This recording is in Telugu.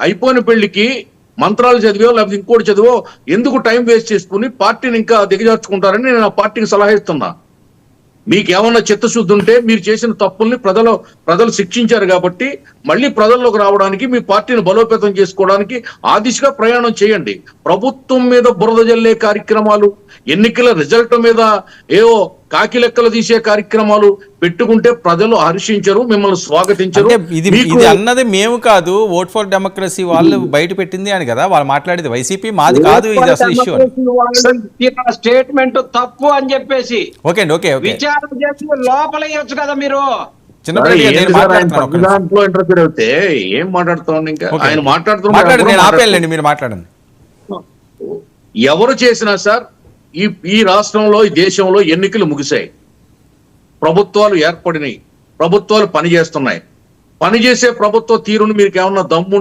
అయిపోయిన పెళ్లికి మంత్రాలు చదివో లేకపోతే ఇంకోటి చదివో ఎందుకు టైం వేస్ట్ చేసుకుని పార్టీని ఇంకా దిగజార్చుకుంటారని నేను ఆ పార్టీకి సలహా ఇస్తున్నా. మీకేమన్నా చిత్తశుద్ధి ఉంటే మీరు చేసిన తప్పుల్ని ప్రజలు శిక్షించారు కాబట్టి మళ్ళీ ప్రజల్లోకి రావడానికి మీ పార్టీని బలోపేతం చేసుకోవడానికి ఆ దిశగా ప్రయాణం చేయండి. ప్రభుత్వం మీద బురద జల్లే కార్యక్రమాలు, ఎన్నికల రిజల్ట్ మీద ఏవో కాకి లెక్కలు తీసే కార్యక్రమాలు పెట్టుకుంటే ప్రజలు హర్షించరు, మిమ్మల్ని స్వాగతించరు. ఇది అన్నది మేము కాదు, ఓట్ ఫర్ డెమోక్రసీ వాళ్ళు బయట పెట్టింది అని కదా వాళ్ళు మాట్లాడేది. వైసీపీ మాది కాదు, ఇది అసలు ఇష్యూ. స్టేట్మెంట్ తప్పు అని చెప్పేసి ఓకే అండి, ఓకే విచారణ చేసి లోపల ఇవ్వచ్చు కదా మీరు. దాంట్లో ఇంటర్ఫీర్ అవుతే ఏం మాట్లాడుతాం? ఇంకా ఆయన మాట్లాడుతున్నాను, మీరు మాట్లాడండి. ఎవరు చేసినా సార్ ఈ రాష్ట్రంలో, ఈ దేశంలో ఎన్నికలు ముగిశాయి, ప్రభుత్వాలు ఏర్పడినాయి, ప్రభుత్వాలు పనిచేస్తున్నాయి. పనిచేసే ప్రభుత్వ తీరును మీకు ఏమన్నా దమ్ము